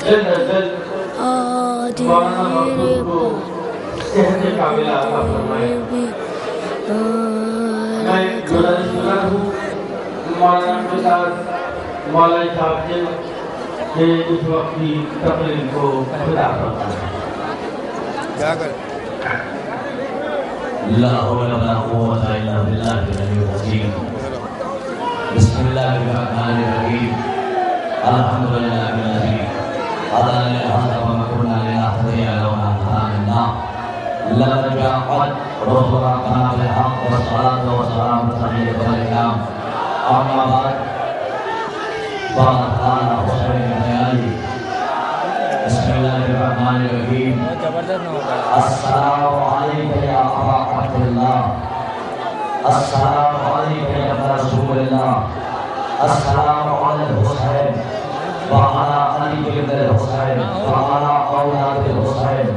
مولانا صاحب کے اس وقت کی تقریر کو خدا کرتا ہے. کیا کر لا حول ولا قوة الا بالله العلي العظيم. بسم الله الرحمن الرحيم. الحمد لله الذي هدانا لهذا وما كنا لنهتدي لولا ان هدانا الله. لقد جاءت رسل ربنا بالحق والصلاة والسلام على رسول الله. اما بعد فقال حسين بن علي. بسم الله الرحمن الرحيم. السلام عليك يا أبا عبد الله. السلام عليك يا ابن رسول الله. السلام على الحسين وعلى علي بن الحسين وعلى أولاد الحسين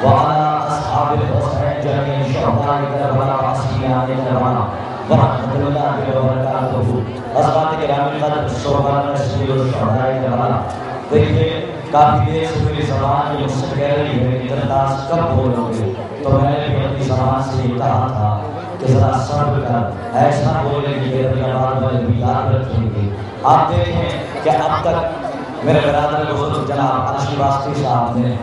وعلى أصحاب الحسين جميع شهداء كربلاء وأصحاب كربلاء ورحمة الله وبركاته. حضرات کرام القدر شہداء الشہداء کربلاء. دیکھیے کافی دیر سے میری زبان یہ مجھ سے کہہ رہی ہے کہ درخواست کب بولو گے، تو میں نے بھی اپنی زبان سے یہ کہا تھا کہ ذرا صبر کر، ایسا بولے کہ یہ بعد والے بھی یاد رکھیں گے. آپ دیکھیں کہ اب تک میرے برادر بزرگ جناب عرشی واسطی صاحب نے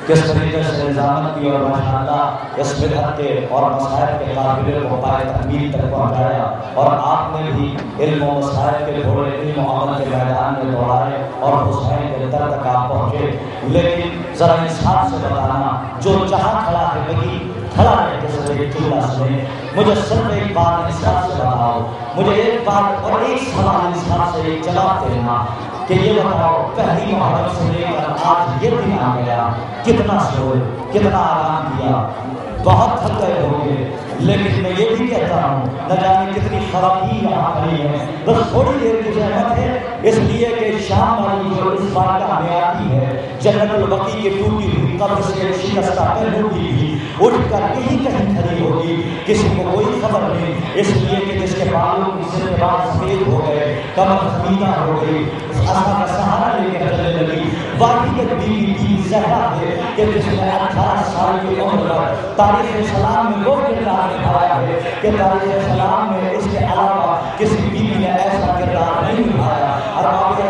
کس طریقے سے نظامت کی اور ماشاءاللہ اس بدعت کے اور مسائل کے قافلے کو پائے تکمیل تک پہنچایا، اور آپ نے بھی علم و مسائل کے گھوڑے علم و عمل کے میدان میں دوڑائے اور حسین کے در تک آپ پہنچے. لیکن ذرا انصاف سے بتانا، جو جہاں کھڑا ہے وہی کھڑا ہے کہ صرف چولہا سنے. مجھے صرف ایک بات انصاف سے بتاؤ، مجھے ایک بات اور ایک سوال انصاف سے ایک جواب دینا کہ یہ بتاؤ پہلی محرم سے لے کر آج یہ دن آ گیا، کتنا سوئے، کتنا آرام کیا، بہت تھک گئے ہوں گے. لیکن میں یہ بھی کہتا ہوں نہ جانے کتنی خرابی یہاں کھڑی ہے، بس تھوڑی دیر کی زحمت ہے، اس لیے کہ شام والی جو اس بات کا ہمیں آتی ہے جنت البقیع کی ٹوٹی ہوئی قبر سے شکستہ پہلو کی بھی اٹھ کر کہیں کہیں کھڑی ہوگی، کسی کو کوئی خبر نہیں. اس لیے کہ جس کے بالوں کی سر کے بال سفید ہو گئے، کمر خمیدہ ہو گئی، عصا کا سہارا لے کر چلنے لگی. واقعی بیوی زہرا ہے کہ جس نے 18 سال کی عمر پر تاریخ اسلام میں وہ کردار نبھایا ہے کہ تاریخ اسلام میں اس کے علاوہ کسی بیوی نے ایسا کردار نہیں نبھایا. اور آپ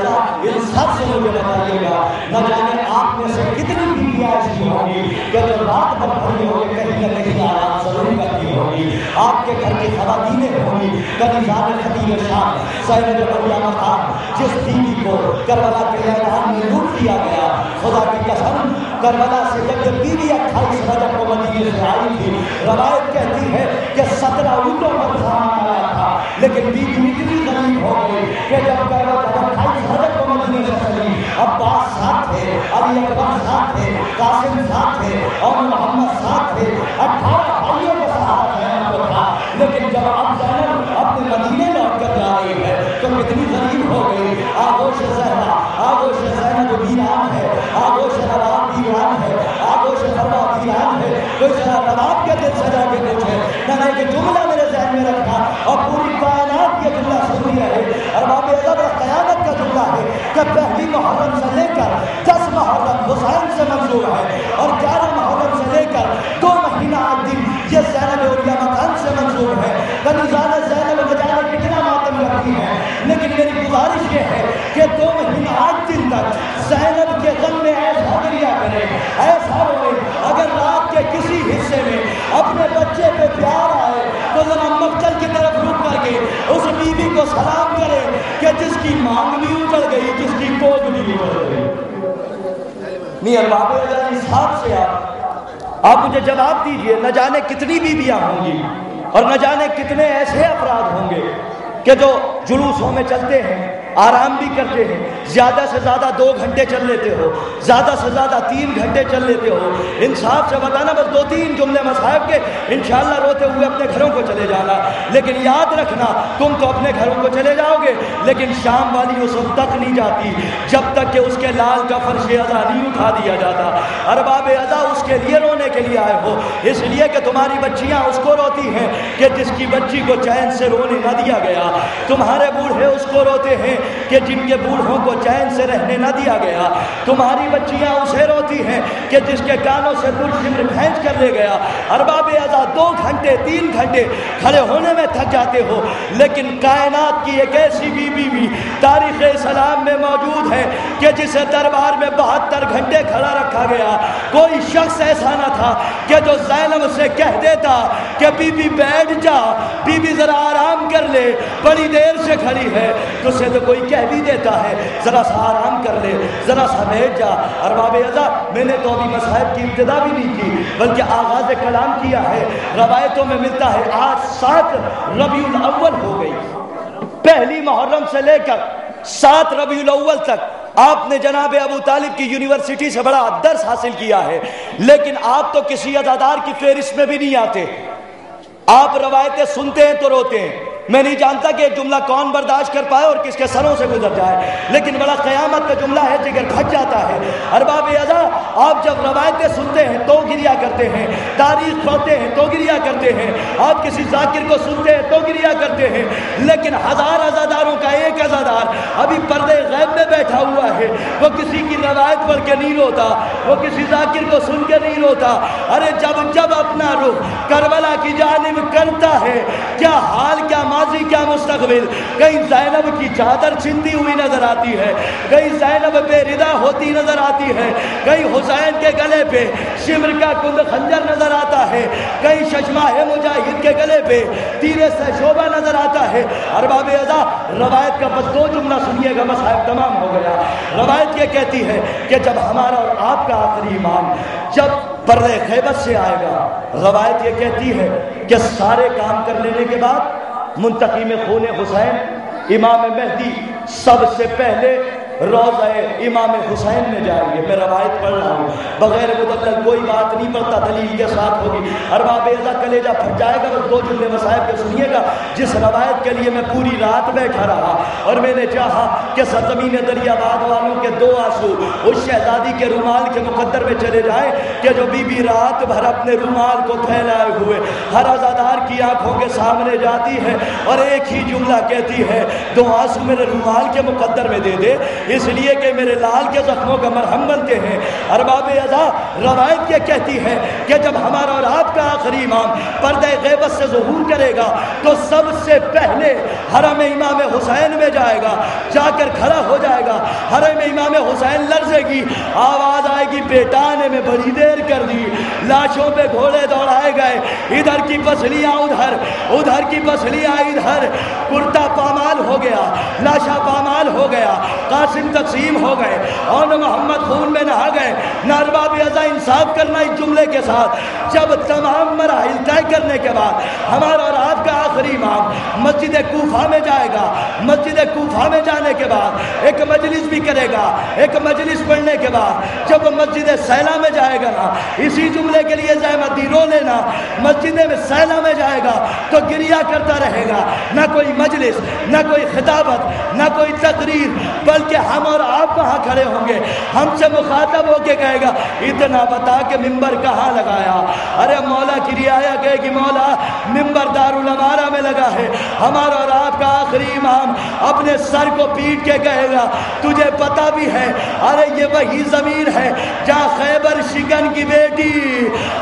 ان سب سے مجھے بتائیے گا نہ جانے آپ میں سے کتنی بیویاں ایسی ہوں گی کہ جو رات بھر کھڑی ہو کے کہیں نہ کہیں آرام ضرور کرتی ہوگی. آپ کے گھر کی خواتینیں ہوں گی کنیزان خدیجہ شام زینب بنت مخام، جس بیوی کو کربلا کے میدان میں لوٹ دیا گیا. خدا کی قسم کربلا سے جب یہ بیوی 28 رجب کو مدینے سے آئی تھی، روایت کہتی ہے کہ 17 اونٹوں پر سامان آیا تھا، لیکن بیوی اتنی غریب ہو گئی کہ جب کربلا 28 رجب کو مدینے سے چلی، عباس ساتھ تھے، علی اکبر ساتھ تھے، قاسم ساتھ تھے اور محمد ساتھ تھے، 18 بھائیوں کا سہارا زینب کو تھا. لیکن جب اب زینب اپنے مدینے لوٹ کر جا رہی ہے تو کتنی غریب ہو گئی. آغوش زہرا، آغوش زینب ویران ہے، آغوش نواب ویران ہے، آغوش فروا ویران ہے. کوئی ذرا نواب کے دل سجا کے پوچھے نہ کہ جملہ میرے ذہن میں رکھنا اور پوری کائنات یہ جملہ سنی رہے. اور باب ادب قیامت کا جملہ ہے کہ پہلی محرم سے لے کر 10 محرم حسین سے منظور ہے اور 11 محرم سے لے کر 2 مہینہ 8 دن یہ زینب اولیاء مکان سے منظور ہے. کنیزان زینب بجانے کتنا ماتم کرتی ہیں، لیکن میری گزارش یہ ہے کہ 2 مہینہ 8 دن تک زینب کے غم میں ایسا دریا کرے، ایسا روئے. اگر رات کے کسی حصے میں اپنے بچے پہ پیار آئے تو ذرا مقتل کی طرف رک کر کے اس بیوی کو سلام کرے کہ جس کی مانگ بھی اجڑ گئی، جس کی کوکھ بھی اجڑ گئی. میاں بابے انصاف سے آپ مجھے جواب دیجئے، نہ جانے کتنی بیویاں ہوں گی اور نہ جانے کتنے ایسے افراد ہوں گے کہ جو جلوسوں میں چلتے ہیں، آرام بھی کرتے ہیں، زیادہ سے زیادہ 2 گھنٹے چل لیتے ہو، زیادہ سے زیادہ 3 گھنٹے چل لیتے ہو. انصاف سے بتانا بس 2-3 جملے مصاحب کے، انشاءاللہ روتے ہوئے اپنے گھروں کو چلے جانا. لیکن یاد رکھنا تم تو اپنے گھروں کو چلے جاؤ گے، لیکن شام والی اس وقت تک نہیں جاتی جب تک کہ اس کے لال کا فرش ادا نہیں اٹھا دیا جاتا. ارباب ادا اس کے لیے رونے کے لیے آئے ہو، اس لیے کہ تمہاری بچیاں اس کو روتی ہیں کہ جس کی بچی کو چین سے رونے نہ دیا گیا. تمہارے بوڑھے اس کو روتے ہیں کہ جن کے بوڑھوں کو چین سے رہنے نہ دیا گیا، تمہاری بچیاں اسے روتی ہیں کہ جس کے کانوں سے دل شمر کھینچ کر لے گیا۔ ارباب اعضاء 2 گھنٹے 3 گھنٹے کھڑے ہونے میں تھک جاتے ہو، لیکن کائنات کی ایک ایسی بی بی بھی تاریخ اسلام میں موجود ہے کہ جسے دربار میں 72 گھنٹے کھڑا رکھا گیا۔ کوئی شخص ایسا نہ تھا کہ جو زینب سے کہہ دیتا کہ بی بی بیٹھ جا، بی بی ذرا آرام کر لے، بڑی دیر سے کھڑی ہے۔ تو سے تو کوئی کہہ بھی دیتا ہے ذرا سا آرام کر لے، ذرا سا بیٹھ جا۔ ارباب اعضاء، میں نے تو ابھی مصائب کی ابتدا بھی نہیں کی بلکہ آغاز کلام کیا ہے۔ روایتوں میں ملتا ہے آج 7 ربیع الاول ہو گئی، پہلی محرم سے لے کر 7 ربیع الاول تک آپ نے جناب ابو طالب کی یونیورسٹی سے بڑا درس حاصل کیا ہے، لیکن آپ تو کسی عزادار کی فہرست میں بھی نہیں آتے۔ آپ روایتیں سنتے ہیں تو روتے ہیں۔ میں نہیں جانتا کہ ایک جملہ کون برداشت کر پائے اور کس کے سروں سے گزر جائے، لیکن بڑا قیامت کا جملہ ہے، جگر پھٹ جاتا ہے۔ ارباب اعضاء، آپ جب روایتیں سنتے ہیں تو گریا کرتے ہیں، تاریخ پڑھتے ہیں تو گریا کرتے ہیں، آپ کسی ذاکر کو سنتے ہیں تو گریا کرتے ہیں، لیکن 1000 عزاداروں کا ایک عزادار ابھی پردے غیب میں بیٹھا ہوا ہے، وہ کسی کی روایت پڑھ کے نہیں روتا، وہ کسی ذاکر کو سن کے نہیں روتا۔ ارے جب اپنا رخ کربلا کی جانب کرتا ہے، کیا حال، کیا ماضی، کیا مستقبل، کہیں زینب کی چادر چھنتی ہوئی نظر آتی ہے، کہیں زینب بے ردا ہوتی نظر آتی ہے، کہیں حسین کے گلے پہ شمر کا کند خنجر نظر آتا ہے، کہیں ششماہ مجاہد کے گلے پہ تیرے سے شعبہ نظر آتا ہے۔ ارباب اعضاء، روایت کا بس 2 جملہ سنیے گا، مصائب تمام ہو گیا۔ روایت یہ کہتی ہے کہ جب ہمارا اور آپ کا آخری امام جب پردے خیبر سے آئے گا، روایت یہ کہتی ہے کہ سارے کام کر لینے کے بعد منتقم خون حسین امام مہدی سب سے پہلے روضہ امام حسین میں جائیں گے۔ میں روایت پڑھ رہا ہوں، بغیر مدلل کوئی بات نہیں پڑھتا، دلیل کے ساتھ ہوگی۔ ارباب اعضاء، کلیجہ پھٹ جائے گا، بس 2 جملے مصائب کے سنیے گا۔ جس روایت کے لیے میں پوری رات بیٹھا رہا اور میں نے چاہا کہ سرزمین دریا باد والوں کے 2 آنسو اس شہزادی کے رومال کے مقدر میں چلے جائیں کہ جو بی بی رات بھر اپنے رومال کو پھیلائے ہوئے ہر عزادار کی آنکھوں کے سامنے جاتی ہے اور ایک ہی جملہ کہتی ہے، 2 آنسو میرے رومال کے مقدر میں دے دے، اس لیے کہ میرے لال کے زخموں کا مرہم بنتے ہیں۔ ارباب اعضاء، روایت یہ کہتی ہے کہ جب ہمارا اور آپ کا آخری امام پردہ غیبت سے ظہور کرے گا تو سب سے پہلے حرم امام حسین میں جائے گا، جا کر کھڑا ہو جائے گا۔ حرم امام حسین لرزے گی، آواز آئے گی، بیٹا نے میں بڑی دیر کر دی، لاشوں پہ گھوڑے دوڑائے گئے، ادھر کی پسلیاں ادھر، ادھر کی پسلیاں ادھر، کرتا پامال ہو گیا، لاشا پامال ہو گیا، قاسم تقسیم ہو گئے اور محمد خون میں نہا گئے۔ ارباب اعضاء، انصاف کرنا اس جملے کے ساتھ، جب تمام مراحل طے کرنے کے بعد ہمارا اور آپ کا آخری امام مسجد کوفہ میں جائے گا، مسجد کوفہ میں جانے کے بعد ایک مجلس بھی کرے گا، ایک مجلس پڑھنے کے بعد جب مسجد سیلا میں جائے گا نا، اسی جملے کے لیے زحمتی رو لینا، مسجد میں سیلا میں جائے گا تو گریا کرتا رہے گا، نہ کوئی مجلس، نہ کوئی خطابت، نہ کوئی تقریر، بلکہ ہم اور آپ وہاں کھڑے ہوں گے، ہم سے مخاطب ہو کے کہے گا، اتنا بتا کہ ممبر کہاں لگایا؟ ارے مولا کی رعایا کہے گی، مولا ممبر دارالامارہ میں لگا ہے۔ ہمارا اور آپ کا آخری امام اپنے سر کو پیٹ کے کہے گا، تجھے پتا بھی ہے، ارے یہ وہی زمین ہے جہاں خیبر شکن کی بیٹی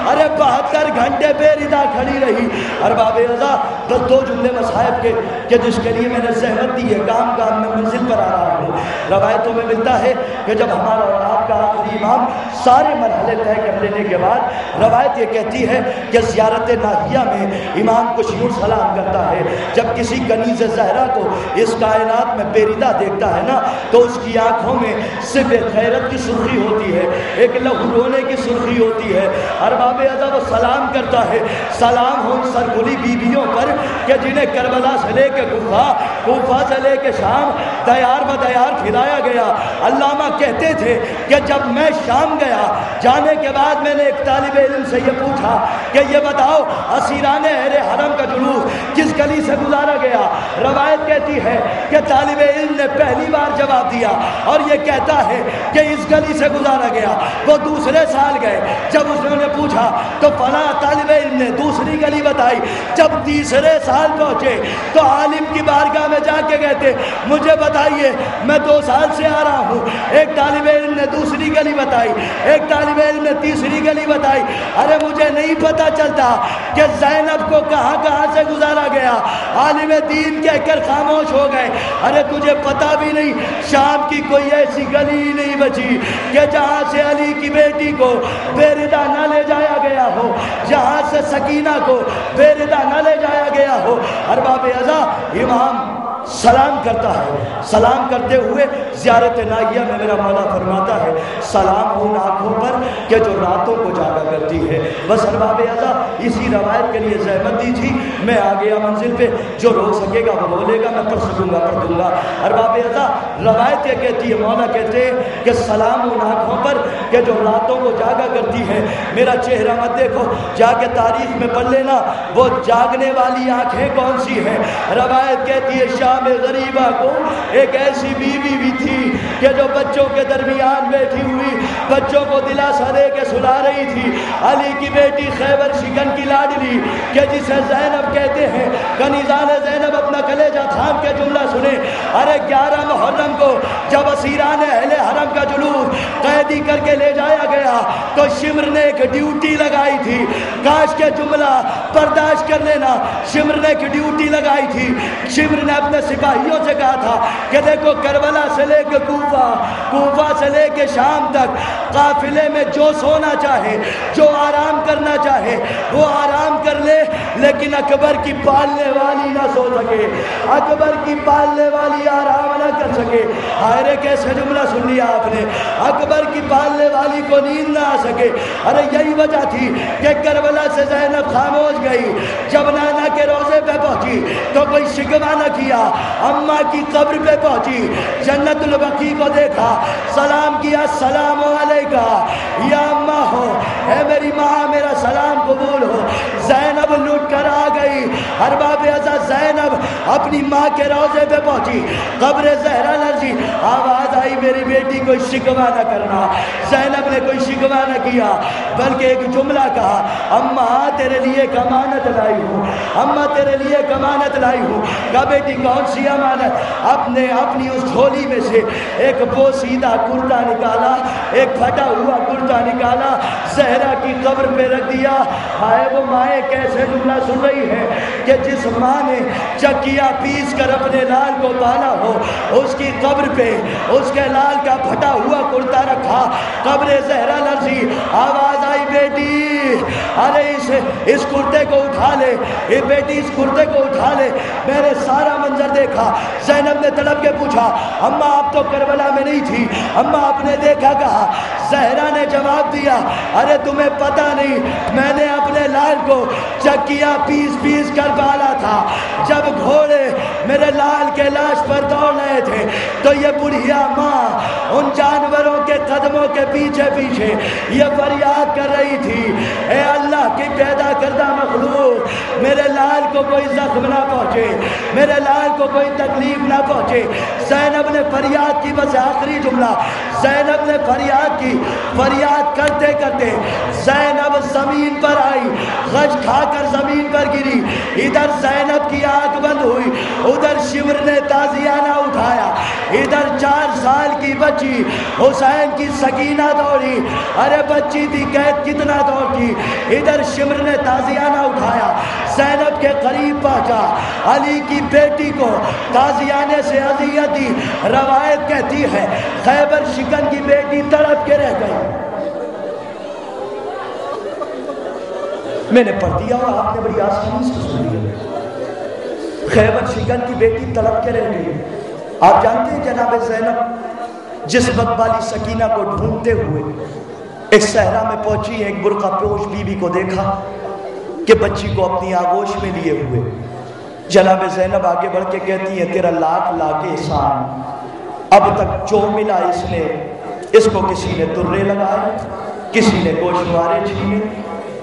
72 گھنٹے بے ردا کھڑی رہی۔ ارباب اعضاء، بس 2 جملے مصائب کے کہ جس کے لیے میں نے زحمت دی ہے، کام کام میں منزل پر آ رہا ہوں۔ روایتوں میں ملتا ہے کہ جب ہمارا اور آپ کا آخری امام سارے مرحلے طے کر لینے کے بعد، روایت یہ کہتی ہے کہ زیارت ناحیہ میں امام کچھ یوں سلام کرتا ہے، جب کسی کنیز زہرا کو اس کائنات میں بے ردا دیکھتا ہے نا تو اس کی آنکھوں میں صرف غیرت کی سرخی ہوتی ہے، ایک لہو رونے کی سرخی ہوتی ہے۔ ارباب اعضاء، وہ سلام کرتا ہے، سلام ہو سرگلی بیویوں پر کہ جنہیں کربلا سے لے کے کوفہ، کوفہ سے لے کے شام دیار بدیار پھرایا گیا۔ علامہ کہتے تھے کہ جب میں شام گیا، جانے کے بعد میں نے ایک طالب علم سے یہ پوچھا کہ یہ بتاؤ اسیران اہل حرم کا جلوس کس گلی سے گزارا گیا؟ روایت کہتی ہے کہ طالب علم نے پہلی بار جواب دیا اور یہ کہتا ہے کہ اس گلی سے گزارا گیا۔ وہ دوسرے سال گئے، جب اس نے پوچھا تو فلاں طالب علم نے دوسری گلی بتائی، جب تیسرے 6 سال پہنچے تو عالم کی بارگاہ میں جا کے کہتے مجھے بتائیے میں 2 سال سے آ رہا ہوں. ایک طالب علم نے دوسری گلی بتائی, ایک طالب علم نے تیسری گلی بتائی. ارے مجھے نہیں پتا چلتا کہ زینب کو کہاں کہاں سے گزارا گیا. عالم دین کہہ کر خاموش ہو گئے. ارے تجھے پتا بھی نہیں شام کی کوئی ایسی گلی نہیں بچی کہ جہاں سے علی کی بیٹی کو بے ردا نہ لے جایا گیا ہو, جہاں سے سکینہ کو بے ردا نہ لے جایا گیا ہو. ارباب ازا امام سلام کرتا ہے. سلام کرتے ہوئے زیارت نائیہ میں میرا مولا فرماتا ہے سلام ان آنکھوں پر کہ جو راتوں کو جاگا کرتی ہے. بس ارباب ازا اسی روایت کے لیے زحمت دیجیے, میں آ گیا منزل پہ, جو رو سکے گا وہ رو لے گا, میں پڑھ سکوں گا پڑھ دوں گا. ارباب ازا روایت یہ کہتی ہے, مولا کہتے ہیں کہ سلام ان آنکھوں پر کہ جو راتوں کو جاگا کرتی ہے. میرا چہرہ مت دیکھو, جا کے تاریخ میں پڑھ لینا وہ جاگنے والی آنکھیں کون سی ہیں. روایت کہتی ہے شام غریبہ کو ایک ایسی بیوی بھی تھی کہ جو بچوں کے درمیان بیٹھی ہوئی بچوں کو دلاسا دے کے سلا رہی تھی. علی کی بیٹی خیبر شکن کی لاڈلی کہ جسے زینب کہتے ہیں. کنیزان زینب اپنا کلیجہ تھام کے جملہ سنے. ارے 11 محرم کو جب اسیران اہل حرم کا جلوس قیدی کر کے لے جایا گیا تو شمر نے ایک ڈیوٹی لگائی تھی. کاش کے جملہ برداشت کر لینا, شمر نے ایک ڈیوٹی لگائی تھی. شمر نے اپنے سپاہیوں سے کہا تھا کہ دیکھو کربلا سے لے کے کوفہ, کوفہ سے لے کے شام تک قافلے میں جو سونا چاہے, جو آرام کرنا چاہے وہ آرام کر لے, لیکن اکبر کی پالنے والی نہ سو سکے, اکبر کی پالنے والی آرام نہ کر سکے. ہائرے کیسے جملہ سن لیا آپ نے, اکبر کی پالنے والی کو نیند نہ آ سکے. ارے یہی وجہ تھی کہ کربلا سے زینب خاموش گئی. جب نانا کے روزے پہ پہنچی تو کوئی شکوہ نہ کیا. اماں کی قبر پہ پہنچی, جنت البقیع کو دیکھا, سلام کیا السلام علیکہ یا اماں ہو, اے میری ماں میرا سلام قبول ہو. زینب لٹ کر آ گئی. ارباب ازا زینب اپنی ماں کے روزے پہ پہنچی, قبر زہرا لرزی, آواز آئی میری بیٹی کوئی شکوہ نہ کرنا. زینب نے کوئی شکوہ نہ کیا بلکہ ایک جملہ کہا اماں تیرے لیے ایک امانت لائی ہوں, اماں تیرے لیے ایک امانت لائی ہوں. کہا بیٹی کون سی امانت؟ اپنی اس جھولی میں سے ایک بوسیدہ کرتا نکالا, ایک پھٹا ہوا کرتا نکالا, زہرا کی قبر پہ رکھ دیا. ہائے وہ مائیں کیسے جملہ سن رہی ہے کہ جس ماں نے چکیا پیس کر اپنے لال کو پالا ہو, اس کی قبر پہ اس کے لال کا پھٹا ہوا کرتا رکھا, قبر زہرا لرزی. آواز آئی بیٹی ارے اس کرتے کو اٹھا لے, اے بیٹی اس کرتے کو اٹھا لے. میں نے سارا منظر دیکھا. زینب نے تڑپ کے پوچھا اماں آپ تو کربلا میں نہیں تھی, اماں آپ نے دیکھا کہا؟ زہرا نے جواب دیا ارے تمہیں پتہ نہیں, میں نے اپنے لال کو چکیا پیس پیس کر پالا تھا. جب گھوڑے میرے لال کے لاش پر دوڑ رہے تھے تو یہ بڑھیا ماں ان جانوروں کے قدموں کے پیچھے پیچھے یہ فریاد کر رہی تھی اے اللہ کی پیدا کردہ مخلوق, میرے لال کو کوئی زخم نہ پہنچے, میرے لال کو کوئی تکلیف نہ پہنچے. زینب نے فریاد کی, بس آخری جملہ, زینب نے فریاد کی. فریاد کرتے کرتے زینب زمین پر آئی, غش کھا کر زمین پر گری. ادھر زینب کی آنکھ بند ہوئی, ادھر شمر نے تازیانہ اٹھایا, ادھر 4 سال کی بچی حسین کی سکینہ دوڑی. ارے بچی تھی قید کتنا دوڑتی. ادھر شمر نے تازیانہ اٹھایا, زینب کے قریب پہنچا, علی کی بیٹی کو تازیانے سے اذیت دی. روایت کہتی ہے خیبر شکن کی بیٹی تڑپ کے رہ گئی. میں نے پڑھ دیا اور آپ نے بڑی آسانی سے سن لیا. خیبر شکن کی بیٹی تڑپ کے رہ گئی. آپ جانتے ہیں جناب زینب جس وقت والی سکینہ کو ڈھونڈتے ہوئے ایک صحرا میں پہنچی, ایک برقع پوش بیوی کو دیکھا کہ بچی کو اپنی آغوش میں لیے ہوئے. جناب زینب آگے بڑھ کے کہتی ہے تیرا لاکھ لاکھ احسان, اب تک جو ملا اس کو کسی نے ترے لگائے, کسی نے گوشوارے چھینے,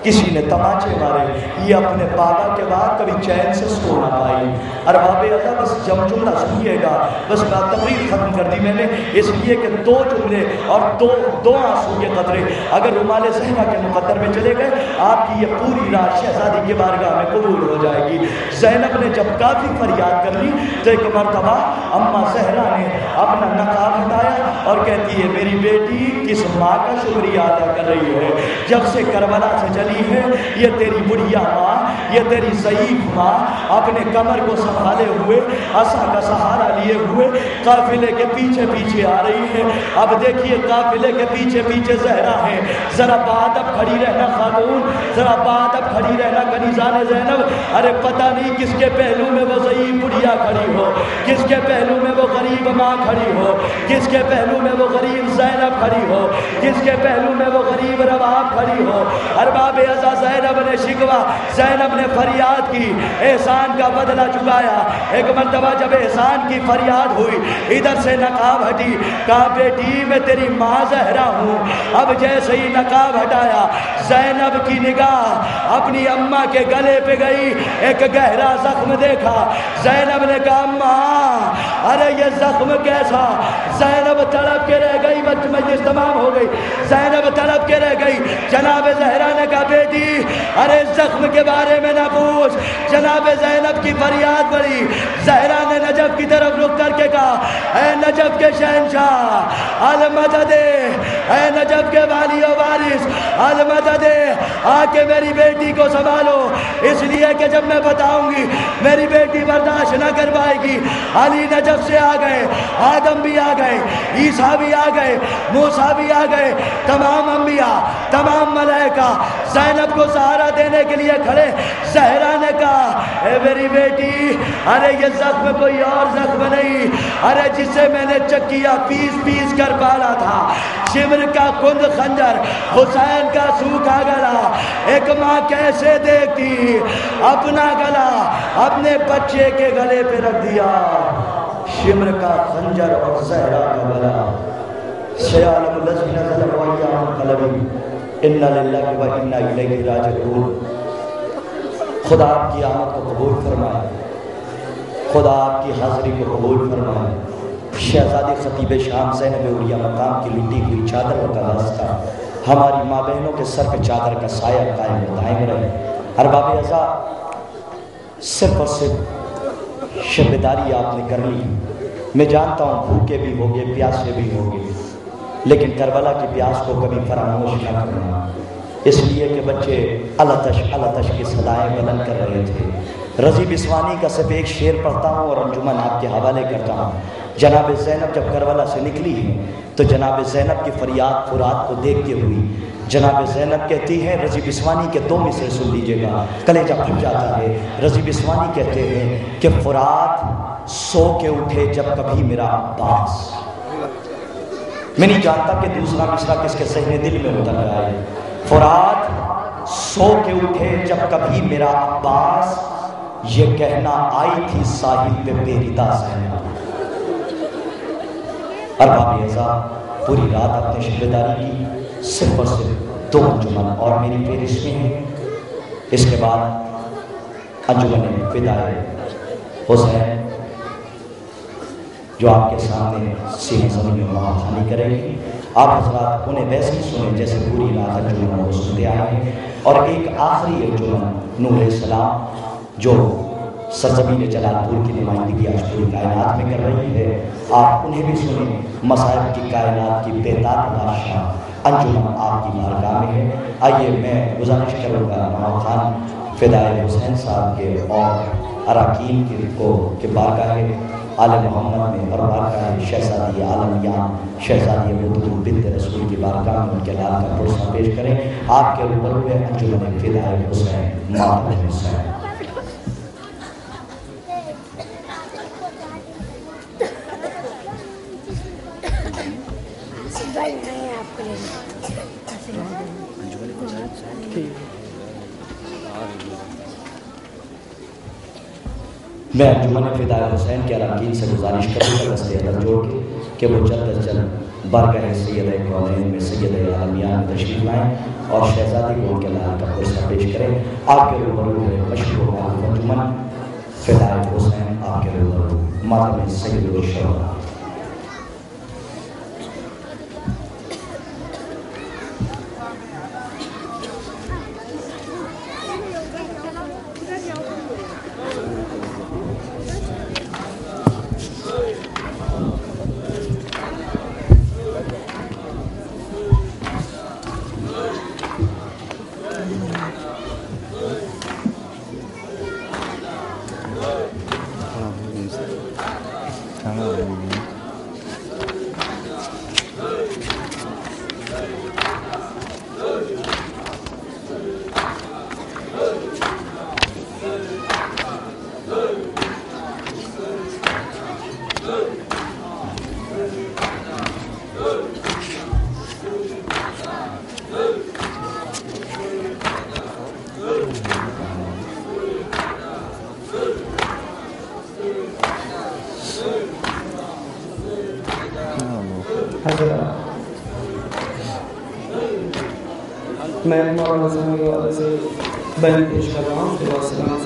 کسی نے تماچے مارے، یہ اپنے بابا کے بعد کبھی چین سے سو نہ پائی۔ ارباب ازا بس جملہ سنیے گا، بس بات تقریر ختم کر دی میں نے، اس لیے کہ دو جملے اور دو آنسو کے قطرے اگر رومال زہرا کے مقدر میں چلے گئے، آپ کی یہ پوری رات شہزادی کی بارگاہ میں قبول ہو جائے گی۔ زینب نے جب کافی فریاد کر لی تو ایک مرتبہ اماں زہرا نے اپنا نقاب ہٹایا اور کہتی ہے میری بیٹی کس ماں کا شکریہ ادا کر رہی ہے جب سے کربلا سے چلی ہے، یہ تیری بڑھیا ماں، یہ تیری ضعیف ماں اپنے کمر کو سنبھالے ہوئے عصا کا سہارا لیے ہوئے قافلے کے پیچھے پیچھے آ رہی ہے۔ اب دیکھیے قافلے کے پیچھے پیچھے زہرا ہے، ذرا بادب کھڑی رہنا خاتون، ذرا بادب کھڑی رہنا کنیزان زینب۔ ارے پتہ نہیں کس کے پہلو میں وہ ضعیف بڑھیا کھڑی ہو، کس کے پہلو میں وہ غریب ماں کھڑی ہو، کس کے پہلو میں وہ غریب زینب کھڑی ہو، کس کے پہلو میں وہ غریب رباب کھڑی ہو۔ ارباب ازا زینب نے شکوہ، زینب نے فریاد کی، احسان کا بدلہ چکایا۔ ایک مرتبہ جب احسان کی فریاد ہوئی، ادھر سے نقاب ہٹی، کہا بیٹی میں تیری ماں زہرا ہوں۔ اب جیسے ہی نقاب ہٹایا، زینب کی نگاہ اپنی اماں کے گلے پہ گئی، ایک گہرا زخم دیکھا۔ زینب نے کہا اماں ارے یہ زخم کیسا؟ زینب تڑپ کے رہ گئی، مجلس تمام ہو گئی، زینب تڑپ کے رہ گئی۔ جناب زہرا نے کہا بیٹی ارے زخم کے بارے میں نہ پوچھ۔ جناب زینب کی فریاد بڑھی، زہرا نے نجف کی طرف رخ کر کے کہا اے نجف کے شہنشاہ المدد، اے نجف کے والی و وارث المدد، آ کے میری بیٹی کو سنبھالو، اس لیے کہ جب میں بتاؤں گی میری بیٹی برداشت نہ کر پائے گی۔ علی نجف سے آ گئے، آدم بھی آ گئے، عیسیٰ بھی آ گئے، موسیٰ بھی آ گئے، تمام انبیاء، تمام ملائکہ زینب کو سہارا دینے کے لیے کھڑے۔ زہرا نے کہا اے میری بیٹی ارے یہ زخم کوئی اور زخم نہیں، ارے جسے میں نے چکیا پیس پیس کر پالا تھا، شمر کا کند خنجر، حسین کا سوکھا گلا۔ ایک ماں کیسے دیکھتی اپنا گلا اپنے بچے کے گلے پہ رکھ دیا، شمر کا خنجر اور زہرا کا گلا۔ سیعلم الذین ظلموا ایام انقلبوا انا للہ و انا الیہ راجعون۔ خدا آپ کی آمد کو قبول فرمائے، خدا آپ کی حاضری کو قبول فرمائے۔ شہزادی خطیب شام زینب علیہ مقام کی لٹی ہوئی چادر کا واسطہ ہماری ماں بہنوں کے سر پہ چادر کا سایہ قائم و دائم رہے۔ ارباب ازا صرف اور صرف شب بیداری آپ نے کر لی، میں جانتا ہوں بھوکے بھی ہوگے، پیاسے بھی ہوگے، لیکن کربلا کی پیاس کو کبھی فراموش نہ کرنا، اس لیے کہ بچے الاتش الاتش کی صدائیں بلند کر رہے تھے۔ رضی بسوانی کا صرف ایک شعر پڑھتا ہوں اور انجمن آپ کے حوالے کرتا ہوں۔ جناب زینب جب کربلا سے نکلی ہیں تو جناب زینب کی فریاد فرات کو دیکھتے ہوئی جناب زینب کہتی ہے، رضی بسوانی کے دو مصرے سن لیجئے گا، کلیجہ پھٹ جاتا ہے۔ رضی بسوانی کہتے ہیں کہ فرات سو کے اٹھے جب کبھی میرا عباس۔ میں نہیں جانتا کہ دوسرا مصرع کس کے ذہن دل میں اتر رہا ہے۔ فرات سو کے اٹھے جب کبھی میرا عباس، یہ کہنا آئی تھی ساحل پہ بےردا زینب۔ ارباب ازا پوری رات اپنے شب بیداری کی، صرف اور صرف دو انجمن اور میری فہرست میں ہیں۔ اس کے بعد انجمن فدائے حسین جو آپ کے سامنے سینہ زمین میں مہاخانی کرے گی، آپ حضرات انہیں ویسے ہی سنیں جیسے پوری رات انجمن کو سنتے آئے ہیں۔ اور ایک آخری انجمن نور السلام جو سرزمین جلال پور کی نمائندگی آج پوری کائنات میں کر رہی ہے، آپ انہیں بھی سنیں۔ مصائب کی کائنات کی بیداد بادشاہ انجمن آپ کی بارگاہ میں ہے۔ آئیے میں گزارش کروں گا نواب خان فدائے حسین صاحب کے اور اراکین کے بارگاہ آل محمد میں اور بارگاہ شہزادی عالمیان شہزادی مدعو بنت رسول کی بارگاہ میں ان کے لال کا پرسہ پیش کریں۔ آپ کے اوپر ہوئے انجمن فدائے حسین ماتم حسین۔ میں انجمن فدائے حسین کے اراکین سے گزارش کروں گا دستے ادب جوڑ کے کہ وہ جلد از جلد بارگاہ سید کونین میں سید عالمیان تشریف لائیں اور شہزادی کو ان کے لال کا قصہ پیش کریں. آپ کے روبرو ہے مشہور معروف انجمن فدائے حسین، آپ کے روبرو ماتم سید الشہداء. میں مولانا صاحب کے حوالے سے بیان پیش کر رہا ہوں. پھر السلام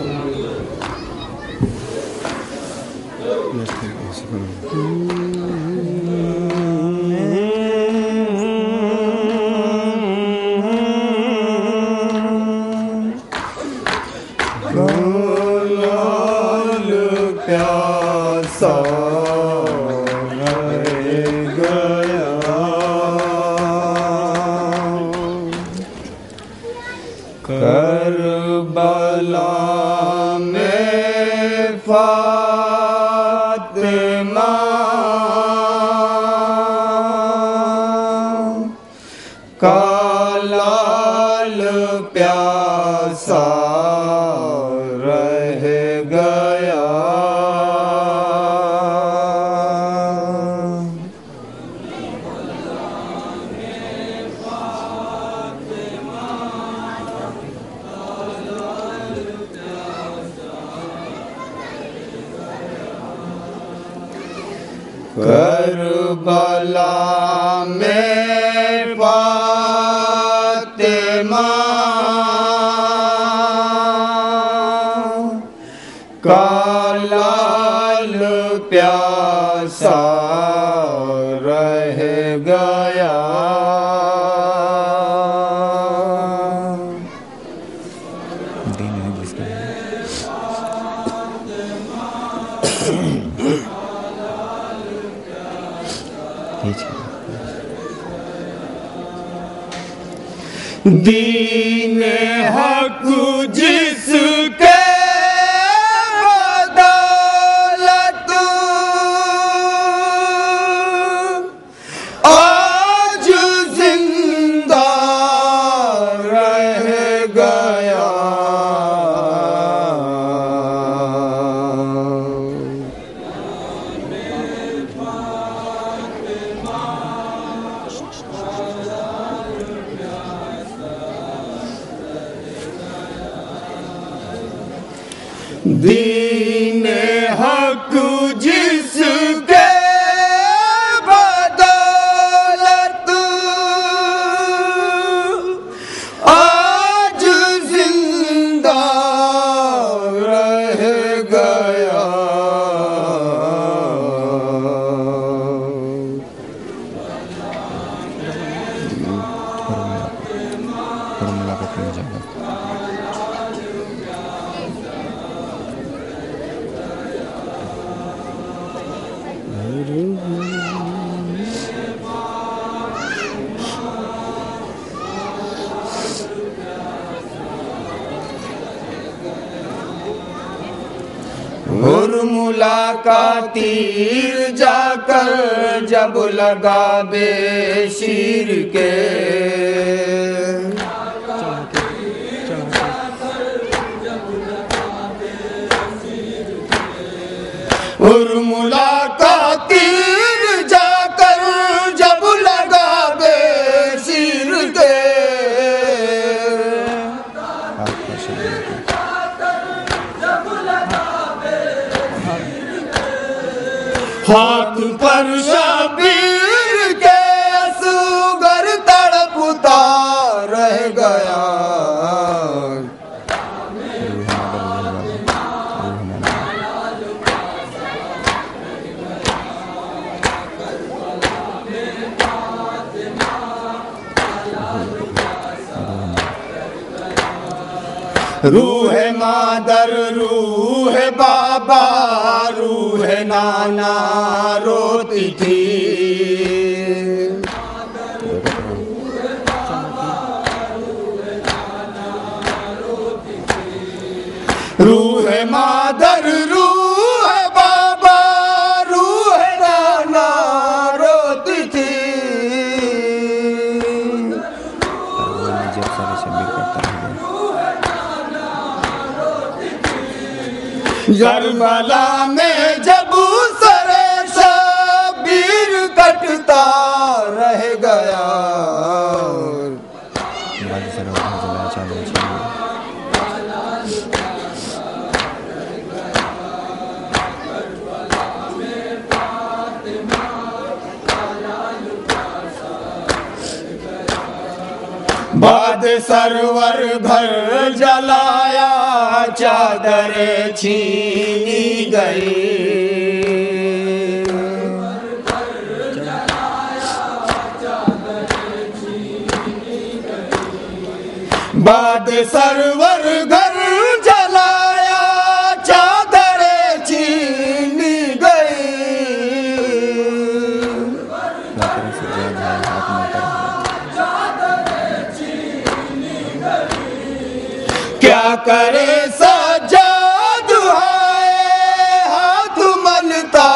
کربلا میں فاطمہ کا لال پیاسا رہ گیا. دین حق جس کے بدولت آج زندہ رہ گیا. دین حق جس کے بدولت آج زندہ رہ گیا. حرملا کا تیر جا کر جب لگا بے شیر کے، حرملا کا تیر جا کر جب لگا بے شیر کے، ہاتھ پر شبیر کے روح مادر روح بابا روح نانا روتی تھی، روح مادر روح بابا روح نانا روتی تھی، کربلا میں جب سر شبیر کٹتا رہ گیا، بعد سرور گھر جلایا چادر چھینی گئی، بعد سرور گھر جلایا چادر چھینی گئی، کیا کرے سجاد ہائے ہاتھ ملتا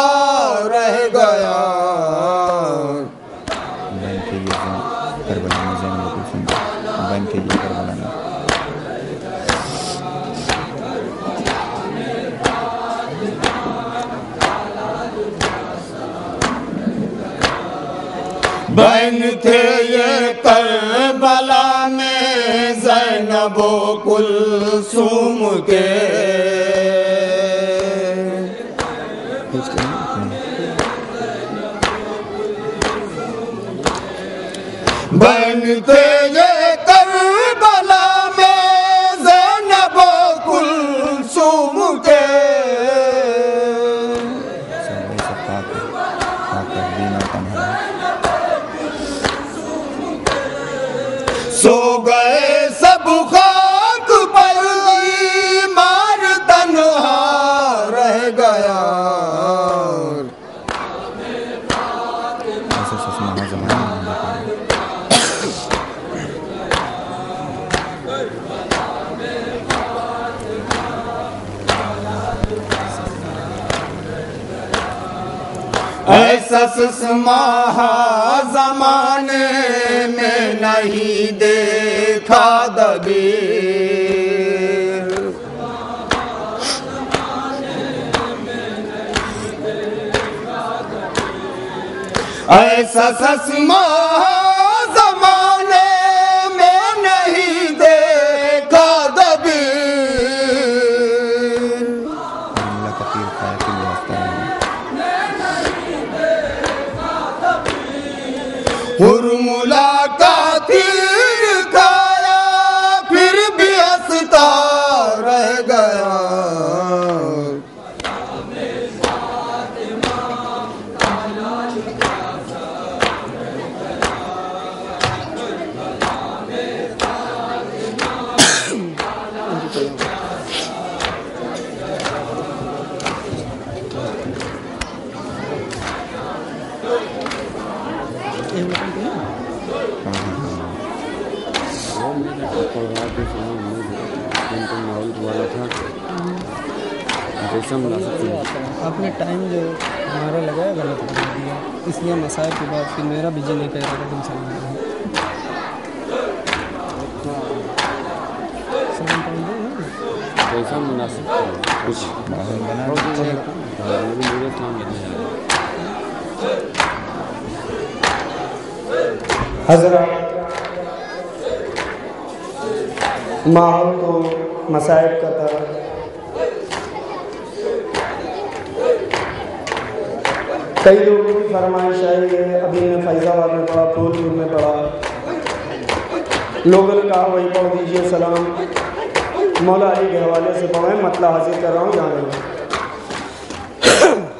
رہ گیا، بہن تھے یہ کربلا میں زینب و کلثوم کے، بہن تھے یہ کربلا میں زینب و کلثوم کے، سو گئے سب خاک پر مار تنہا رہ گیا، ایسا سسماہا زمانے میں نہیں دیکھا دبیر، ایسا سسماہا زمانے میں نہیں دیکھا دبیر، ہرملا کا تیر کھایا پھر بھی ہنستا رہ گیا، آپ نے ٹائم جو ہمارا لگایا غلط لگا دیا، اس لیے مسائل کے بعد پھر میرا بھی جی نہیں کہہ رہا تم جیسا مناسب کچھ حضرات ماحول تو مصائب کا تھا، کئی لوگوں کی فرمائش آئی ہے، ابھی میں فیض آباد میں پڑھا، پھول پور میں پڑھا، لوگوں نے کہا وہی پڑھ دیجئے سلام، مولا علی کے حوالے سے پڑھیں، مطلع حاضر کر رہا ہوں جانے میں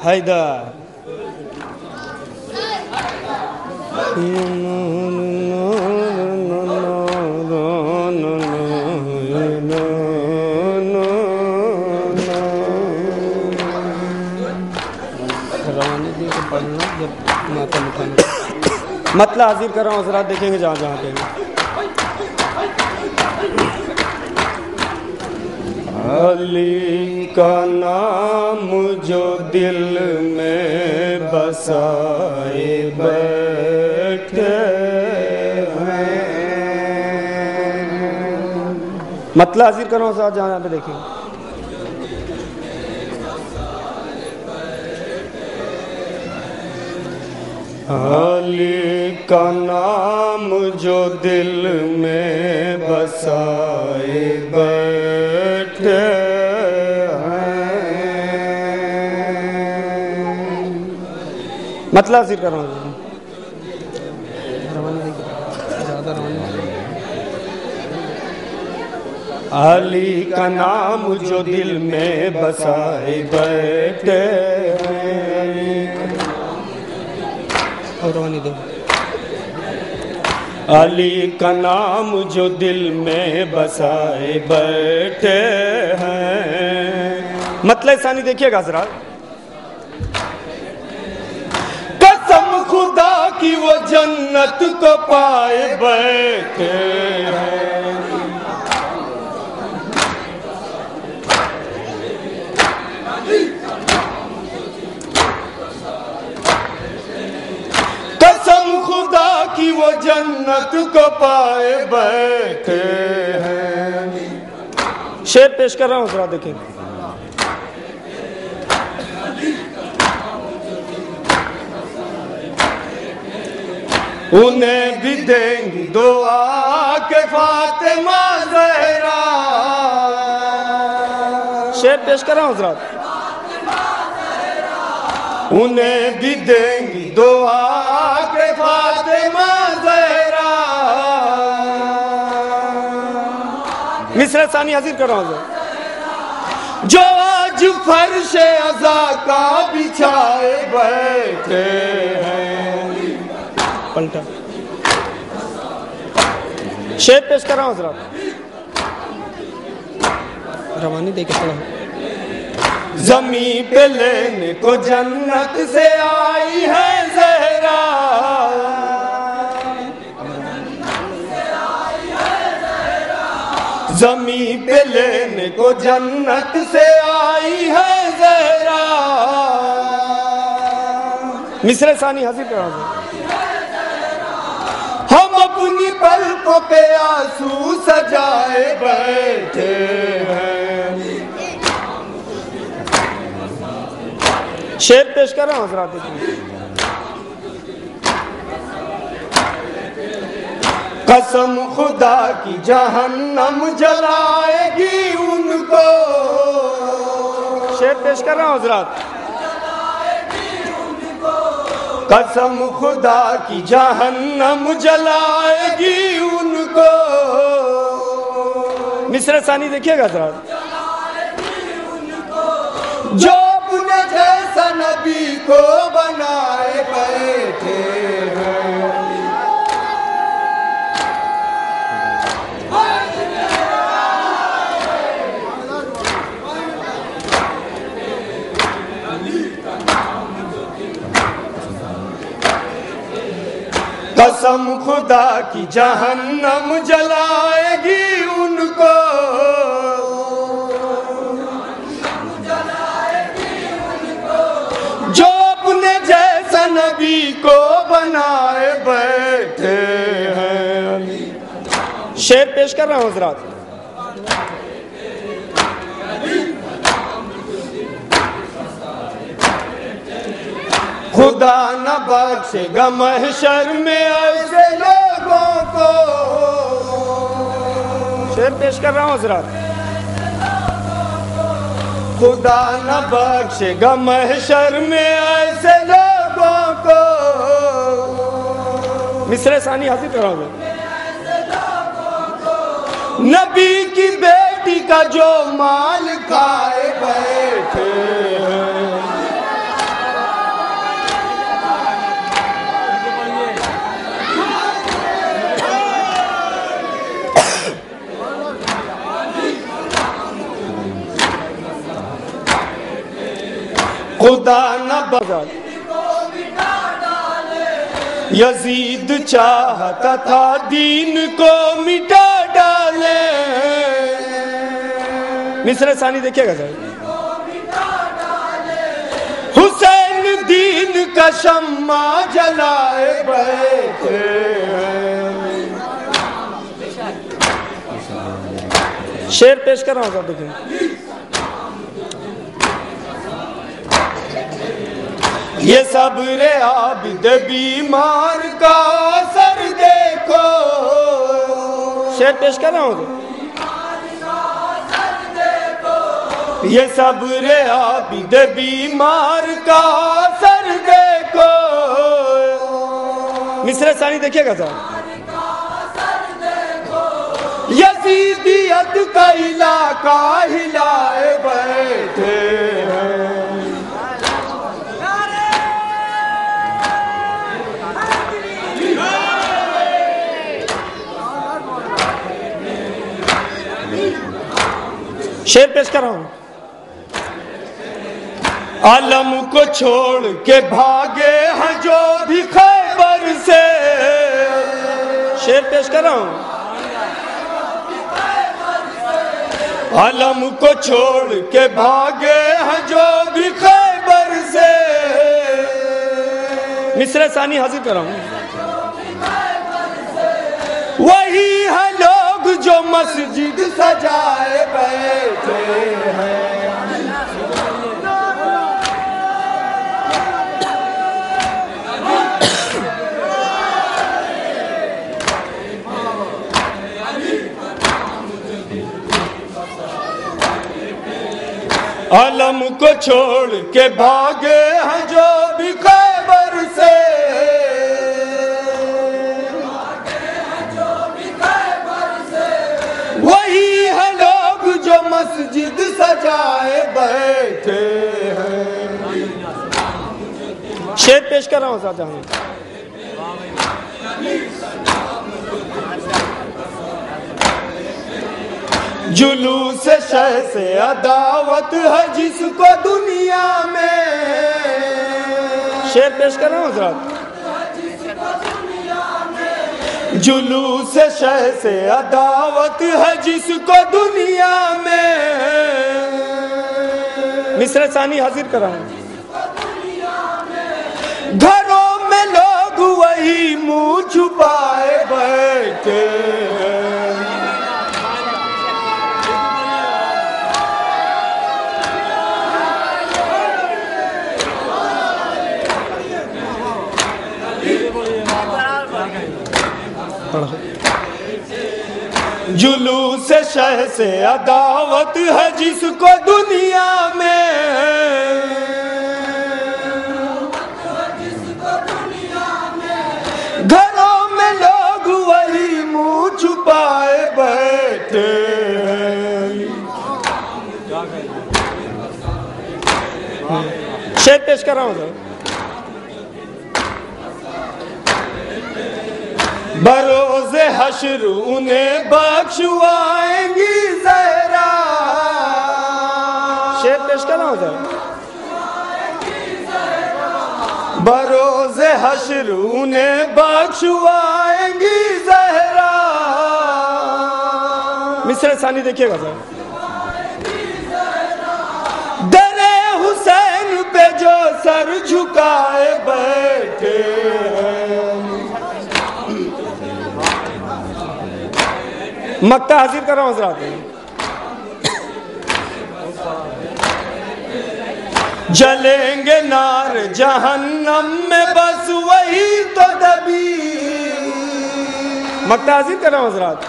حیدر مطلع حاضر کر رہا ہوں حضرات، دیکھیں گے جہاں جہاں پہ علی کا نام جو دل میں بسائے بیٹھے ہیں، مطلع حاضر کر رہا ہوں حضرات، جہاں جہاں پہ دیکھیں گے علی کا نام جو دل میں بسائے بیٹھے ہیں، مطلع حاضر کر رہا ہوں علی کا نام جو دل میں بسائے بیٹھے ہیں، علی کا نام جو دل میں بسائے بیٹھے ہیں، مطلع ثانی دیکھیے گا حضرات، قسم خدا کی وہ جنت کو پائے بیٹھے ہیں، خدا کی وہ جنت کو پائے بیٹھے ہیں، شعر پیش کر رہا ہوں ذرا دیکھیں، انہیں بھی دیں گی دعا کہ فاطمہ زہرا، شعر پیش کر رہا ہوں ذرا، انہیں بھی دیں گی دعا کہ فاطمہ زہرا، مصرع ثانی حاضر کر رہا ہوں، جو آج فرش عزا کا بچھائے بیٹھے ہیں، پلٹا شعر پیش کر رہا ہوں ذرا، روانی دے کے پڑھا، زمین پہ لینے کو جنت سے آئی ہے زہرا، زمین پہ لینے کو جنت سے آئی ہے زہرا، مصرع ثانی حاضر کر رہا ہوں، ہم اپنی پلکوں پہ آنسو سجائے بیٹھے ہیں، شعر پیش کر رہا ہوں حضرات دیکھیں، قسم خدا کی جہنم جلائے گی ان کو، شعر پیش کر رہا ہوں حضرات، قسم خدا کی جہنم جلائے گی ان کو، مصرع ثانی دیکھیے گا حضرات، جو اپنے جیسا نبی کو بنائے بیٹھے ہیں، قسم خدا کی جہنم جلائے گی ان کو، جو اپنے جیسا نبی کو بنائے بیٹھے ہیں، شعر پیش کر رہا ہوں حضرات، خدا نہ بخشے گا محشر میں ایسے لوگوں کو، شعر پیش کر رہا ہوں حضرات، خدا نہ بخشے گا محشر میں ایسے لوگوں کو، مصرع ثانی حاضر کر رہا ہوں، نبی کی بیٹی کا جو مال کھائے بیٹھے ہیں، خدا نہ بخشے یزید چاہتا تھا دین کو مٹا ڈالے. مصرع ثانی دیکھیے گا سر. حسین دین کا شمع جلائے بیٹھے ہیں. شعر پیش کر رہا ہوں سر دیکھیں. یہ صبر عابد بیمار کا اثر دیکھو. شعر پیش کر رہا ہوں سر. یہ صبر عابد بیمار کا اثر دیکھو. مصرع ثانی دیکھیے گا سر. یزیدیت کا علاقہ ہلائے بیٹھے ہیں. شعر پیش کر رہا ہوں. عالم کو چھوڑ کے بھاگے ہیں جو بھی خیبر سے. شعر پیش کر رہا ہوں. عالم کو چھوڑ کے بھاگے ہیں جو بھی خیبر سے. مصرع ثانی حاضر کر رہا ہوں. وہی ہے لوگ جو مسجد سجائے بیٹھے ہیں. عالم کو چھوڑ کے بھاگے ہیں جو بھی خیبر سے. وہی ہے لوگ جو مسجد سجائے بیٹھے ہیں. شعر پیش کر رہا ہوں ساتھ جہاں. جلوس شہ سے عداوت ہے جس کو دنیا میں. شعر پیش کر رہا ہوں حضرات. جلوس شہ سے عداوت ہے جس کو دنیا میں. مصرع ثانی حاضر کر رہا ہوں. گھروں میں لوگ وہی منہ چھپائے بیٹھے ہیں. جلوس شہ سے عداوت ہے جس کو دنیا میں. گھروں میں لوگ وہی منہ چھپائے بیٹھے ہیں. شعر پیش کر رہا ہوں سر. بروز حشر انہیں بخشوائیں گی زہرا. شعر پیش کر رہا ہوں سر. بروز حشر انہیں بخشوائیں گی زہرا. مصرع ثانی دیکھیے گا سر. در حسین پہ جو سر جھکائے بیٹھے ہیں. مقطع حاضر کر رہا ہوں حضرات. جلیں گے نار جہنم میں بس وہی تو دبی. مقطع حاضر کر رہا ہوں حضرات.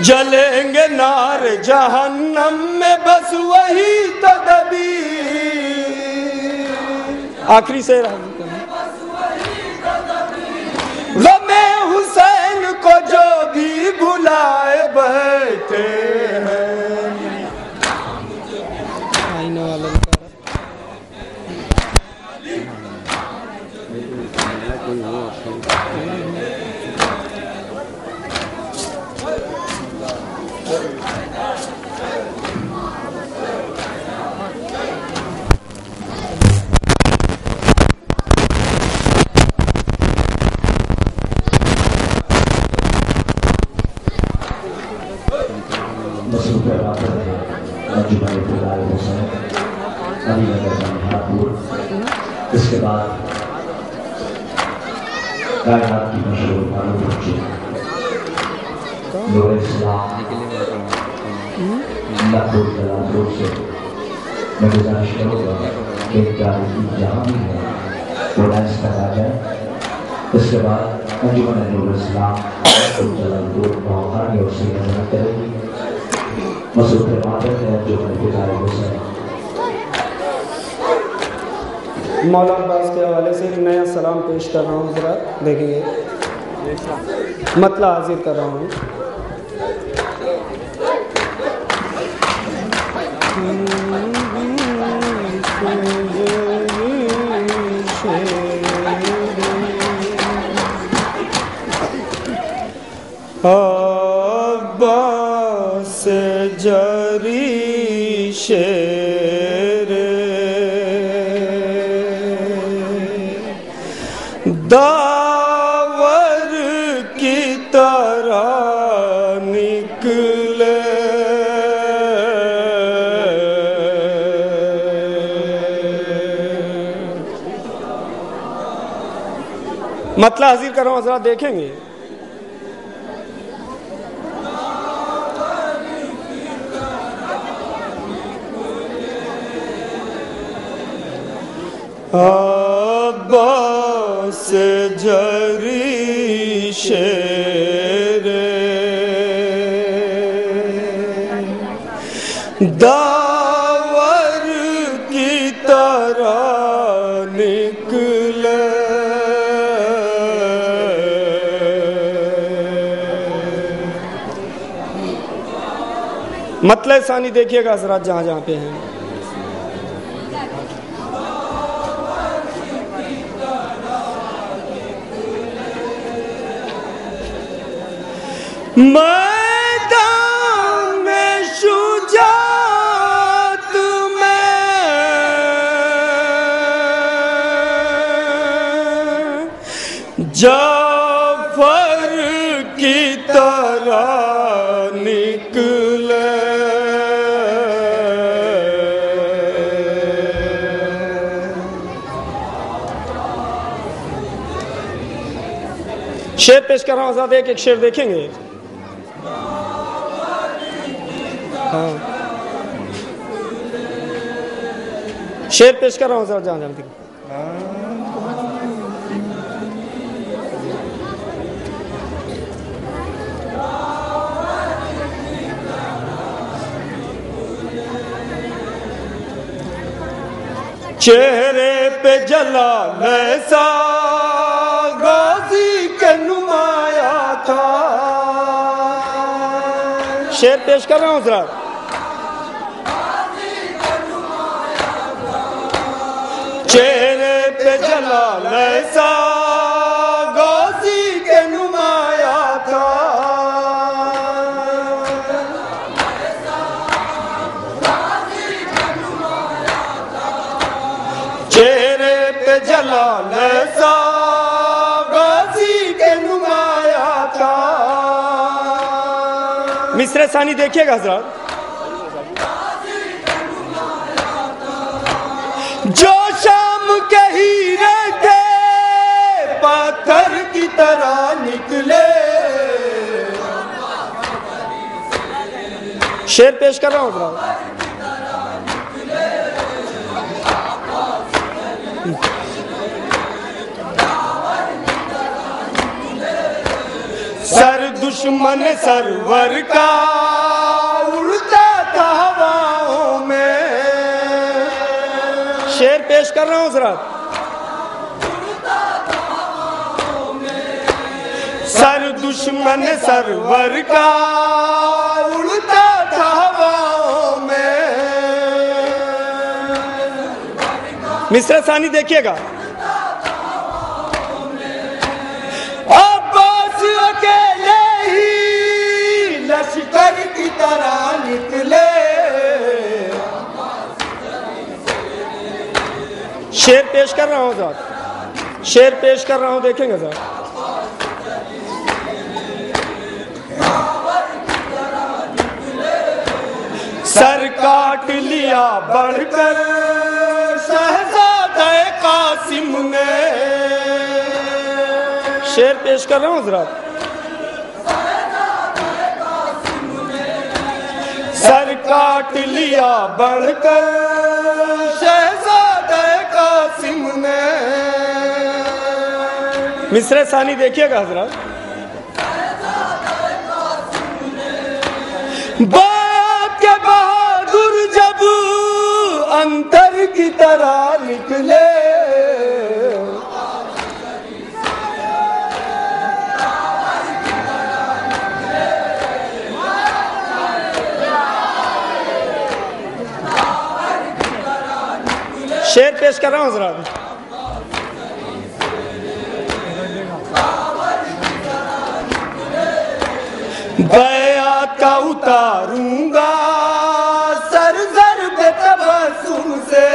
جلیں گے نار جہنم میں بس وہی تو دبی. آخری سے غم حسین کو جو بھی بھلائے بیٹھے ہیں. آئینہ والا انجمن فدائے حسین علی نگر بنیادپور، اس کے بعد کائنات کی مشہور معروف بچے نور اسلام لاکھوں دلالوں سے میں گزارش کروں گا کہ جاری جہاں بھی ہے وہ ڈانس تک آ جائے۔ اس کے بعد انجمن نور اسلام لاکھوں دلالوں بہار کی اور سے نظر کرے گی۔ مسعود مادر ہے انجمن فدائے حسین۔ مولا عباس کے حوالے سے ایک نیا سلام پیش کر رہا ہوں، ذرا دیکھیے، مطلع حاضر کر رہا ہوں۔ عباس جری شیر داور کی طرح نکلے، مطلع حاضر کر رہا ہوں، حضرات دیکھیں گے۔ عباس جری شیر داور کی طرح نکلے، مطلع ثانی دیکھیے گا حضرات جہاں جہاں پہ ہیں۔ میدان میں شجاعت میں جعفر کی طرح نکلے، شعر پیش کر رہا ہوں حضرات، ایک شعر دیکھیں گے۔ شعر پیش کر رہا ہوں حضرات جہاں جہاں تک۔ چہرے پہ جلال ایسا غازی کے نمایاں تھا، شعر پیش کر رہا ہوں حضرات۔ چہرے پہ جلال ایسا غازی کے نمایاں تھا، چہرے پہ جلال ایسا غازی کے نمایاں تھا۔ مصرع ثانی دیکھیے گا حضرات۔ جو شام کے ہیرے کے پتھر کی طرح نکلے، شعر پیش کر رہا ہوں حضرات۔ سر دشمن سرور کا اڑتا تھا ہواؤں میں، شعر پیش کر رہا ہوں حضرات۔ سر دشمن سرور کا اڑتا تھا ہواؤں میں، مصرع ثانی دیکھیے گا۔ عباس اکیلے ہی لشکر کی طرح نکلے، شعر پیش کر رہا ہوں حضرات، شعر پیش کر رہا ہوں، دیکھیں گے حضرات۔ سر کاٹ لیا بڑھ کر شہزادہ قاسم نے. شعر پیش کر رہا ہوں حضرات. سر کاٹ لیا بڑھ کر شہزادہ قاسم نے. مصرع ثانی دیکھیے گا حضرات. باپ کے بہادر جب انتر کی طرح نکلے, شعر پیش کر رہا ہوں حضرات. بیعت کا اتاروں گا سر ضرب تبسم سے.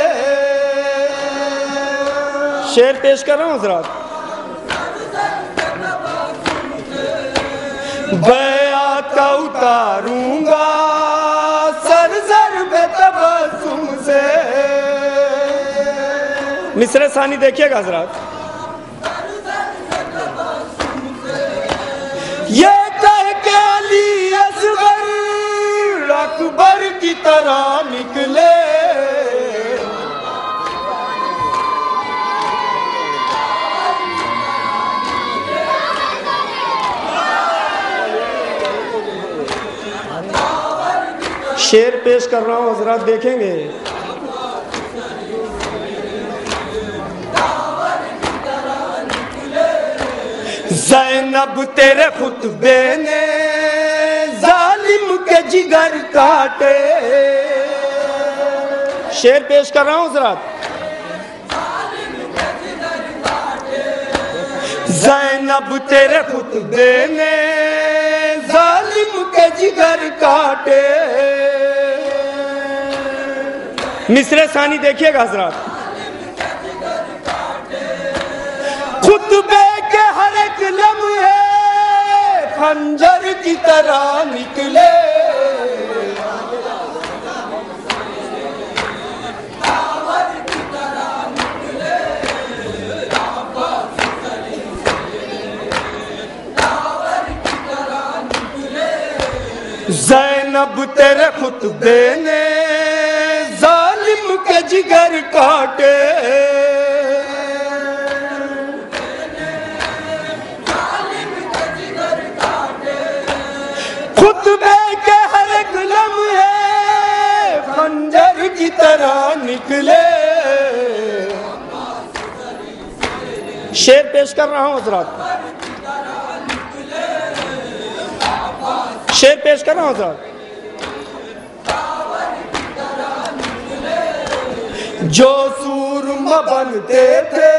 شعر پیش کر رہا ہوں حضرات. بیعت کا اتاروں گا سر ضرب تبسم سے. مصرع ثانی دیکھیے گا حضرات. یہ کہہ کے علی اصغر اکبر کی طرح نکلے, شعر پیش کر رہا ہوں حضرات, دیکھیں گے. زینب تیرے خطبے نے ظالم کے جگر کاٹے. شعر پیش کر رہا ہوں حضرات. زینب تیرے خطبے نے ظالم کے جگر کاٹے. مصرع ثانی دیکھیے گا حضرات. خطبے کے ہر ایک لمحے خنجر کی طرح نکلے, زینب تیرے خطبے نے ظالم کے جگر کاٹے. خطبے کے ہر ایک لمحے خنجر کی طرح نکلے. شعر پیش کر رہا ہوں حضرات. شعر پیش کر رہا ہوں حضرات. جو سورما بنتے تھے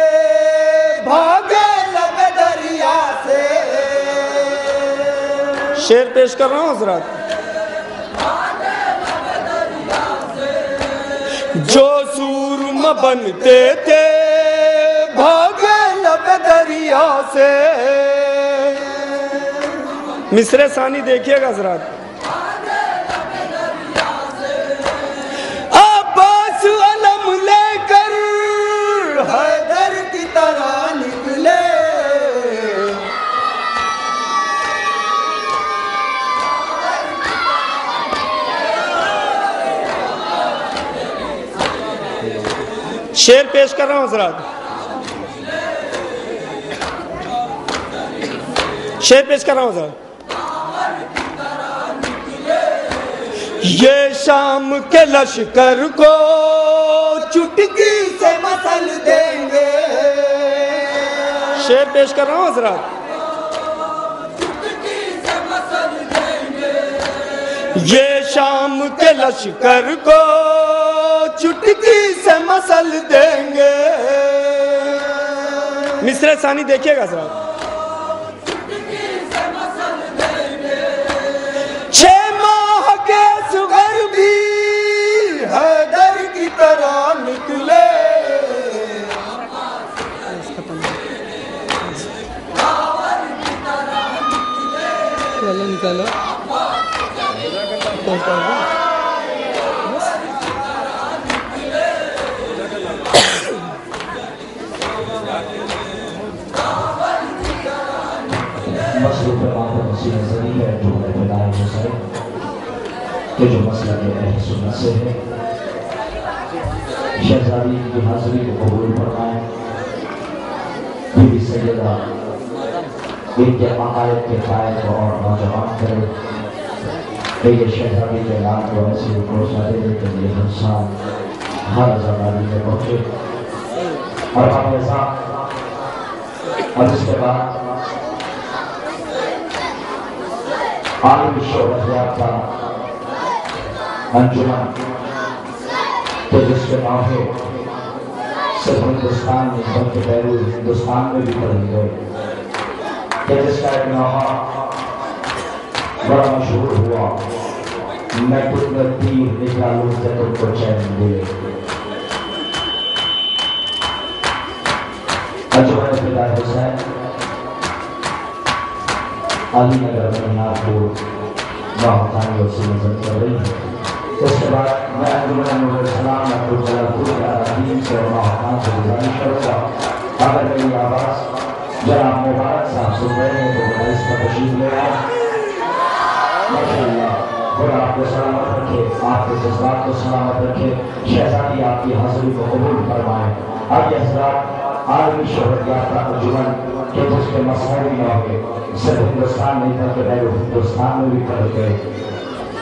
بھاگے لگے دریا سے. شعر پیش کر رہا ہوں حضرات. جو سورما بنتے تھے بھاگے لب دریا سے. مصرع ثانی دیکھیے گا حضرات. عباس علم لے کر حیدر کی طرح نکلے, شعر پیش کر رہا ہوں حضرات. شعر پیش کر رہا ہوں حضرات. یہ شام کے لشکر کو چٹکی سے مسل دیں گے. شعر پیش کر رہا ہوں حضرات. یہ شام کے لشکر کو چٹکی سے مسل دیں گے. مصرع ثانی دیکھیے گا حضرات. 6 ماہ کے صغر بھی حیدر کی طرح نکلے. مسلک بات مسیح نظری ہے جو ابتدائی حسین کہ جو مسئلہ کے اہل سنت سے ہے شہزادی کی حاضری کو قبول فرمائیں بی بی سیدہ ان کے عقائد کے قائد کو اور نوجوان کرے کہ یہ شہزادی کے اعلان کو ایسی پروسہ دے کے لیے انسان ہر زمانی میں پہنچے اور ہم ایسا اور اس کے بعد عالمی شہرت یافتہ انجمن کہ جس کے نام ہے صرف ہندوستان میں بلکہ بیرون ہندوستان میں بھی پڑھی گئے کہ جس کا ایک نامہ بڑا مشہور ہوا میں کچھ میں تیر نکالوں سے تم کو چین ملے انجمن فدائے حسین علی نگر بنیادپور باہتانی اور سے نظر کر رہی ہے اس کے بعد میں انجمن نور السلام اکبر جلال پور کے عراقین سے اور باہتان سے گزارش کروں گا اگر میری آواز جناب مبارک صاحب سن رہے ہیں تو میں اس پر تشریف لے آؤں ماشاءاللہ خدا آپ کو سلامت رکھے آپ کے جذبات کو سلامت رکھے شہزادی آپ کی حاضری کو قبول فرمائے آگے حضرات عالمی شہرت یافتہ انجمن کہ جس کے مسائل بھی ہوگے صرف ہندوستان نہیں تھا کہ بیرون ہندوستان میں بھی پڑھ گئے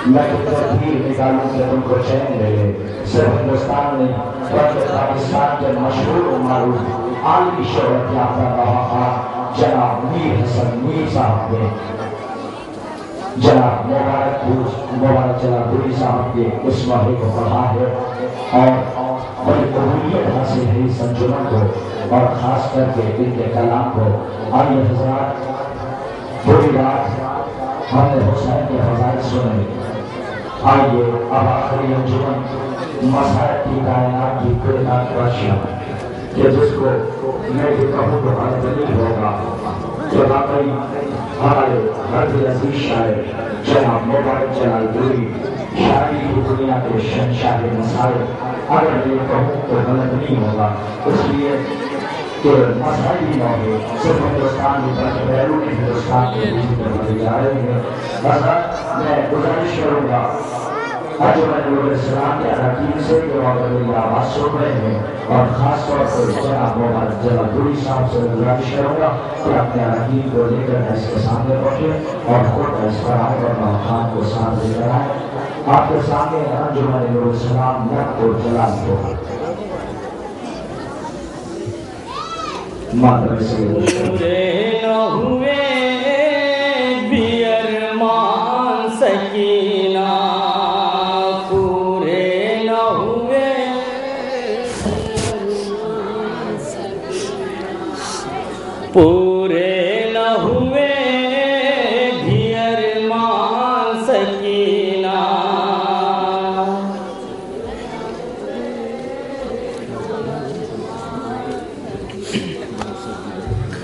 میں کتنے تیر نکالوں کہ تم کو چین لے لے صرف ہندوستان نہیں بلکہ پاکستان کے مشہور و معروف عالمی شہرت یافتہ گواہ جناب میر حسن میر صاحب نے جناب مبارک جناب دوری صاحب کے اس واقعے کو پڑھا ہے اور بڑی قبولیت حاصل ہے اس انجمن کو اور خاص کر کے ان کے کلام کو آئیے حضرات پوری رات ہم نے حسین کے فضائل سنے آئیے اب آخری انجمن مسائل کی کائنات کی کائنات بادشاہ کہ جس کو میں بھی کہوں تو ہر دلیل ہوگا کہ واقعی ہمارے رب عزیز شاعر جناب مبارک جلال دوری شاعری کی دنیا کے شہنشاہ مسائل اگر یہ کہوں تو غلط نہیں ہوگا اس لیے کہ مسائل ہی نہ ہو صرف ہندوستان میں بلکہ بیرون ہندوستان کے بھی جا رہے ہیں حضرات میں گزارش کروں گا انجمن نور السلام کے اراکین سے جو میری آواز سن رہے ہیں اور خاص طور پر جناب مبارک جلال دوری صاحب سے گزارش کروں گا کہ اپنے اراکین کو لے کر اس کے سامنے پہنچے اور خود اس فرحان اور خان کو ساتھ لے کر آئے آپ کے سامنے انجمن نور السلام نقد جلال کو مادر سے پورے نہ ہوئے بھی ارمان سکینہ پورے نہ ہوئے پورے نہ ہوئے بھی ارمان سکینہ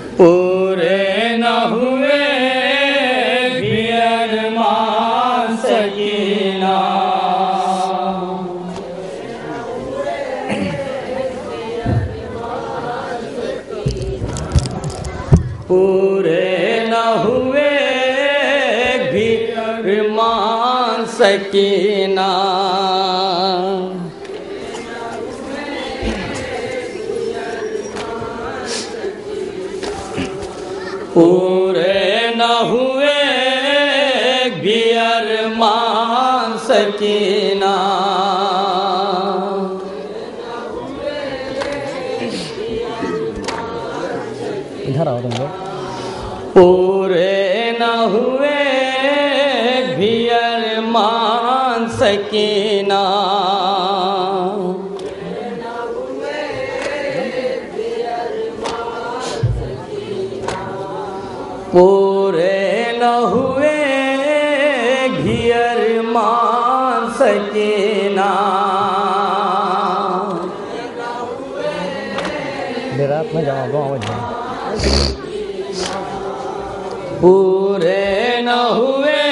پورے نہ ہوئے بھی ارمان سکینہ پورے نہ ہوئے بھی ارمان سکینہ پورے نہ ہوئے بھی ارمان سکینہ ادھر آؤ تم لوگ پورے نہ ہوئے بھی ارمان سکینہ پورے نہ ہوئے بھی ارمان سکینہ رات میں جاؤ گاؤں جاؤ پورے نہ ہوئے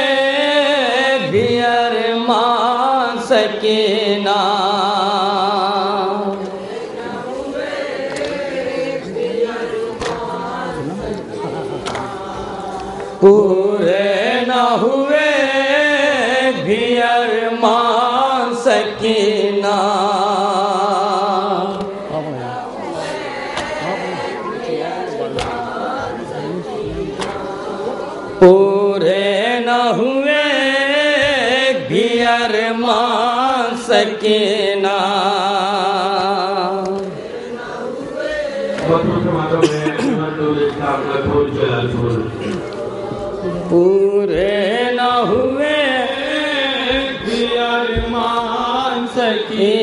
بھی ارمان سکینہ پورے نہ ہوئے بھی ارمان سکینہ پورے نہ ہوئے بھی ارمان سکینہ پورے نہ ہوئے بھی ارمان سکینہ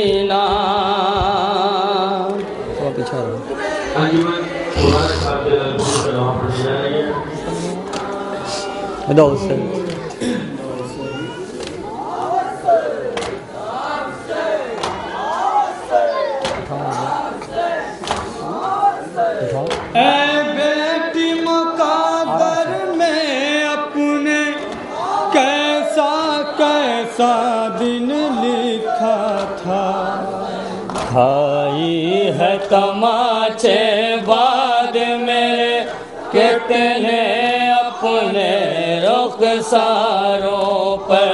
اے بیٹی مقدر میں اپنے کیسا کیسا دن لکھا تھا کھائی ہے تماچے بعد میرے کتنے اپنے رخساروں پر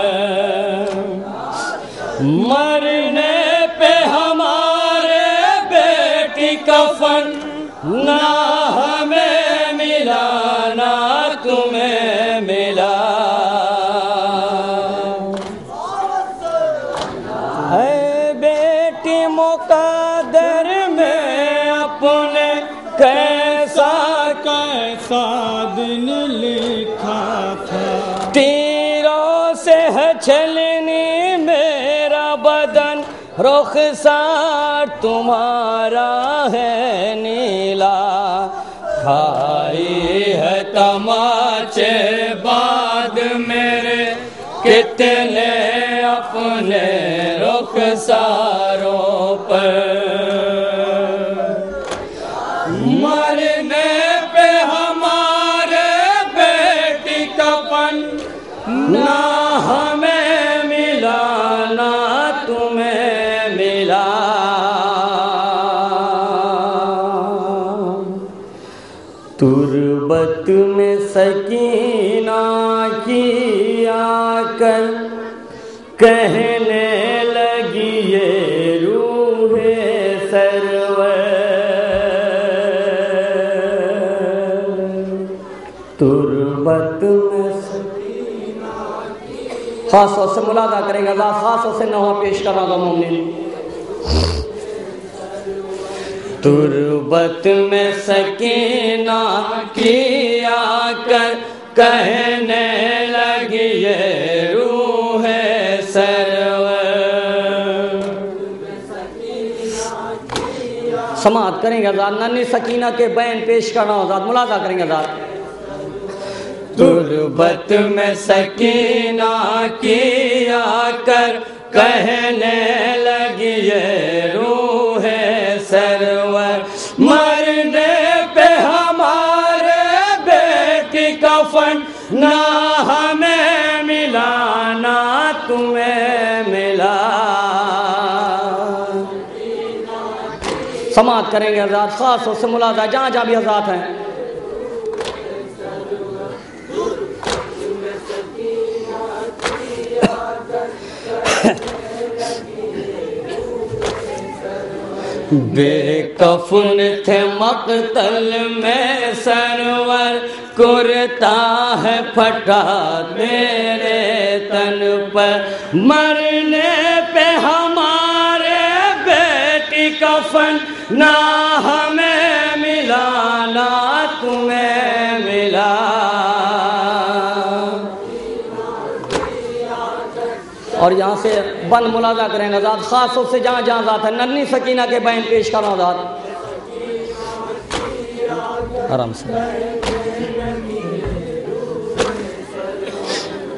مرنے پہ ہمارے بیٹی کفن نہ ہمیں ملا نہ تمہیں ملا ہے بیٹی مقدر میں اپنے کیسا کیسا دن لکھا تھا تیروں سے ہے چھلنی میرا بدن رخسار تمہارا ہے نیلا کھائی ہے تماچے بعد میرے کتنے اپنے رخساروں پر مرنے پہ ہمارے بیٹی کفن نہ ہمیں ملا نہ تمہیں ملا تربت میں سکینہ کی آ کر کہنے لگی یہ روح سرور تربت میں سکینہ خاص طور سے ملاحظہ کریں گے خاص طور سے نوحہ پیش کر رہا گا مومنین تربت میں سکینہ کی آ کر کہنے لگی یہ روح سرور سماعت کریں گے حضرات ننھی سکینہ کے بین پیش کر رہا ہوں حضرات ملاحظہ کریں گے حضرات تربت میں سکینہ کی آ کر کہنے لگی یہ روح سرور مرنے پہ ہمارے بیٹی کفن نہ ہمیں ملا نہ تمہیں ملا سماعت کریں گے حضرات خاص طور سے ملاحظہ جہاں جہاں بھی حضرات ہیں بے کفن تھے مقتل میں سرور کرتا ہے پھٹا میرے تن پر مرنے پہ ہمارے بیٹی کفن نہ ہمیں ملا نہ تمہیں ملا اور یہاں سے بند ملاحظہ کریں گے ذات خاص طور سے جہاں جہاں ذات ہے ننھی سکینہ کے بین پیش کر رہا ہوں ذات آرام سے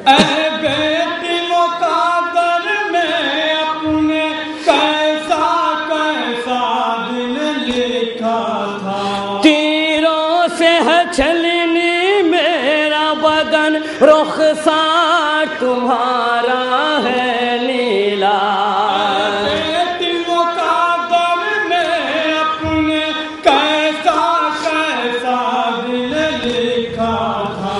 اے بیٹی مقدر میں اپنے کیسا کیسا دن لکھا تھا تیروں سے ہے چھلنی میرا بدن رخسار تمہارا ہے نیلا بیٹی مقدر میں اپنے کیسا کیسا دن لکھا تھا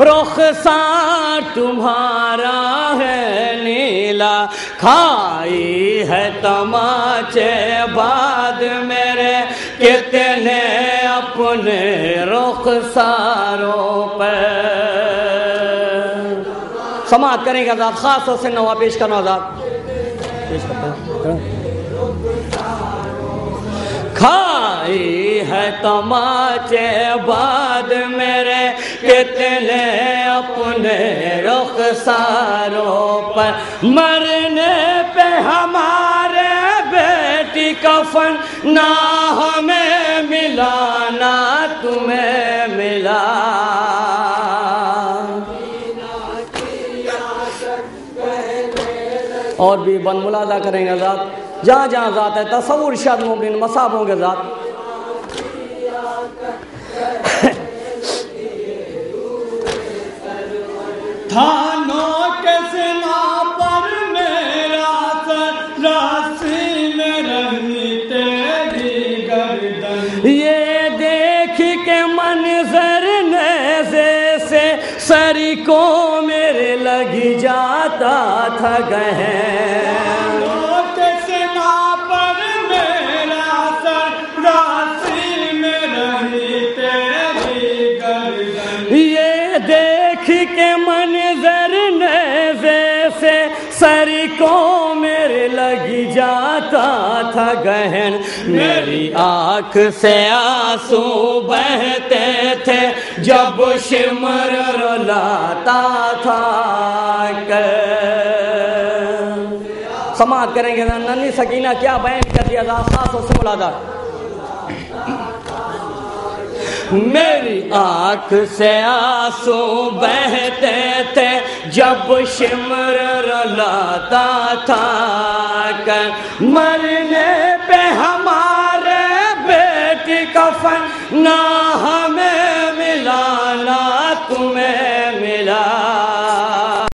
رخسار تمہارا ہے نیلا، کھائی ہے تماچے بعد میرے کتنے اپنے رخساروں پہ۔ سماعت کریں گے آزاد، خاص طور سے نوا پیش کرنا آزاد، پیش کرتے ہیں۔ کھائی ہے تماچے بعد میرے کتنے اپنے رخساروں پر، مرنے پہ ہمارے بیٹی کفن نہ ہمیں ملا نہ تمہیں ملا۔ اور بھی بند ملاحظہ کریں گے ذات، جہاں جہاں ذات ہے تصور ارشاد مومنین مصابوں کے ذات۔ تھانوں کے سنا پر میرا سر، راسی میں رہی تیری گردن، یہ دیکھ کے منظر نیزے سے سری کو میرے لگ جاتا تھا گہن۔ کے سنا پر میرا سر، راسی میں رہی تیری گردن، یہ دیکھ کے منظر نیزے سے سری کو میرے لگ جاتا تھا گہن، میری آنکھ سے آنسو بہتے تھے جب شمر رلاتا تھا۔ سماعت کریں گے ننھی سکینہ کیا بیان کر دیا ذات، خاص اور سے ملادہ۔ میری آنکھ سے آنسو بہتے تھے جب شمر رلاتا تھا، مرنے پہ ہمارے بیٹی کفن نہ ہمیں ملا نہ تمہیں ملا۔